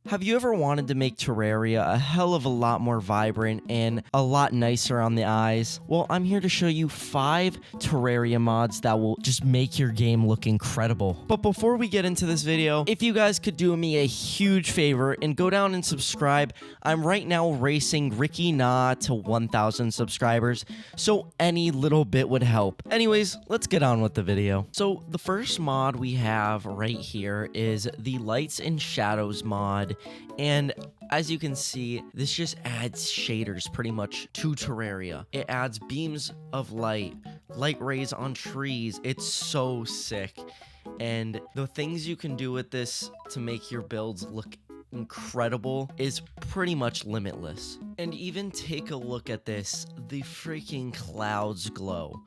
Have you ever wanted to make Terraria a hell of a lot more vibrant and a lot nicer on the eyes? Well, I'm here to show you 5 Terraria mods that will just make your game look incredible. But before we get into this video, if you guys could do me a huge favor and go down and subscribe. I'm right now racing Ricky Na to 1,000 subscribers, so any little bit would help. Anyways, let's get on with the video. So the first mod we have right here is the Lights and Shadows mod. And as you can see, this just adds shaders pretty much to Terraria. It adds beams of light rays on trees. It's so sick. And the things you can do with this to make your builds look incredible is pretty much limitless. And even take a look at this, the freaking clouds glow.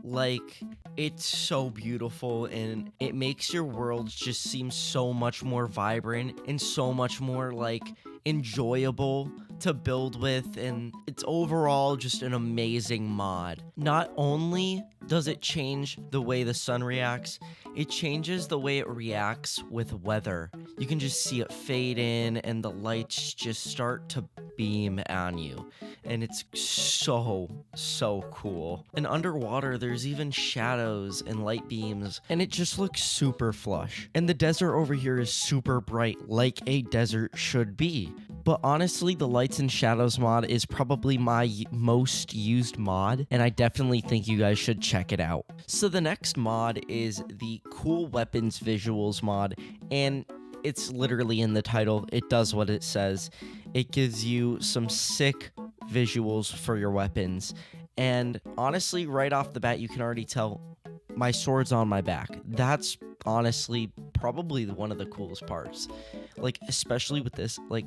Like, it's so beautiful, and it makes your worlds just seem so much more vibrant and so much more like enjoyable to build with, and it's overall just an amazing mod. Not only does it change the way the sun reacts, it changes the way it reacts with weather. You can just see it fade in and the lights just start to beam on you, and it's so cool. And underwater there's even shadows and light beams, and it just looks super flush. And the desert over here is super bright, like a desert should be. But honestly, the Lights and Shadows mod is probably my most used mod, and I definitely think you guys should check it out. So the next mod is the Cool Weapons Visuals mod, and it's literally in the title. It does what it says. It gives you some sick visuals for your weapons. And honestly, right off the bat, you can already tell my sword's on my back. That's honestly probably one of the coolest parts. Like, especially with this, like,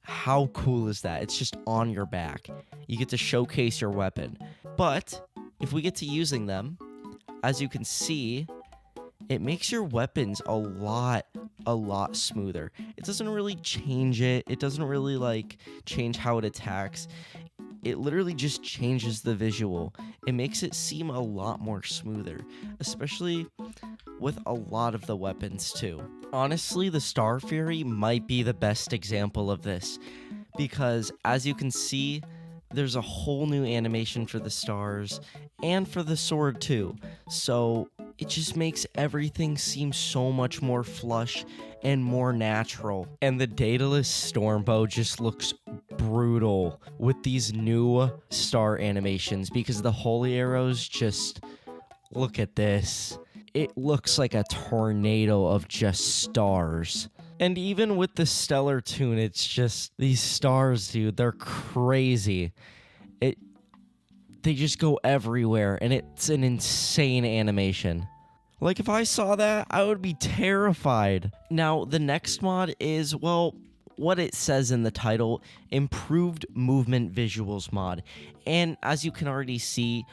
how cool is that? It's just on your back. You get to showcase your weapon. But if we get to using them, as you can see, it makes your weapons a lot smoother. It doesn't really change it. It doesn't really like change how it attacks. It literally just changes the visual. It makes it seem a lot more smoother, especially with a lot of the weapons too. Honestly, the Star Fury might be the best example of this, because as you can see, there's a whole new animation for the stars and for the sword too. So it just makes everything seem so much more flush and more natural. And the Daedalus Stormbow just looks brutal with these new star animations, because the holy arrows just, look at this. It looks like a tornado of just stars. And even with the Stellar Tune, it's just these stars, dude, they're crazy. They just go everywhere, and it's an insane animation. Like, if I saw that, I would be terrified. Now, the next mod is, well, what it says in the title, Improved Movement Visuals mod. And as you can already see,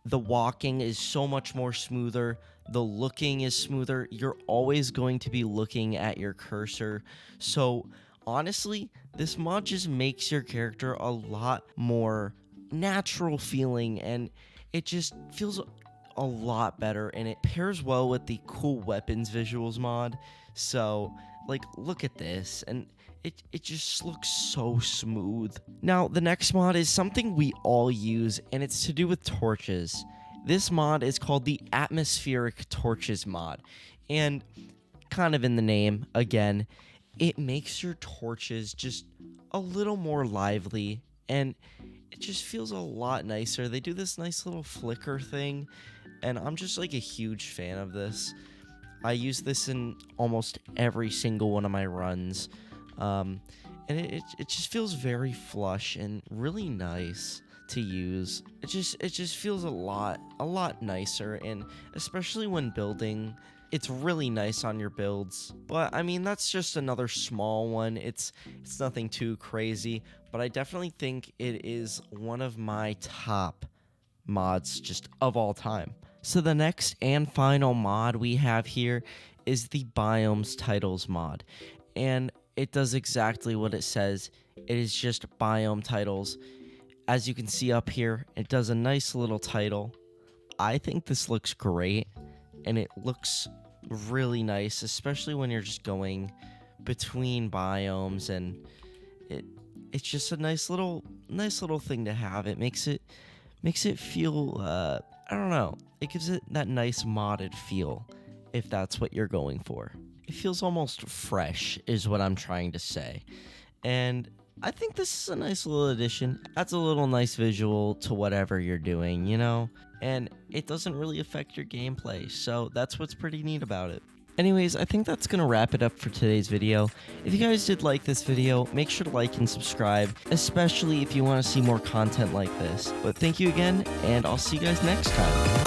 the walking is so much more smoother. The looking is smoother. You're always going to be looking at your cursor. So honestly, this mod just makes your character a lot more natural feeling, and it just feels a lot better, and it pairs well with the Cool Weapons Visuals mod. So like, look at this, and it just looks so smooth. Now, the next mod is something we all use, and it's to do with torches. This mod is called the Atmospheric Torches mod, and kind of in the name, again, it makes your torches just a little more lively, and it just feels a lot nicer. They do this nice little flicker thing, and I'm just like a huge fan of this. I use this in almost every single one of my runs, and it just feels very flush and really nice to use. It just feels a lot nicer, and especially when building, it's really nice on your builds. But I mean, that's just another small one. It's nothing too crazy, but I definitely think it is one of my top mods just of all time. So the next and final mod we have here is the Biome Titles mod, and it does exactly what it says. It is just biome titles. As you can see up here, it does a nice little title. I think this looks great, and it looks really nice, especially when you're just going between biomes, and it's just a nice little thing to have. It makes it feel I don't know. It gives it that nice modded feel, if that's what you're going for. It feels almost fresh, is what I'm trying to say. And I think this is a nice little addition. Adds a little nice visual to whatever you're doing, you know? And it doesn't really affect your gameplay, so that's what's pretty neat about it. Anyways, I think that's going to wrap it up for today's video. If you guys did like this video, make sure to like and subscribe, especially if you want to see more content like this. But thank you again, and I'll see you guys next time.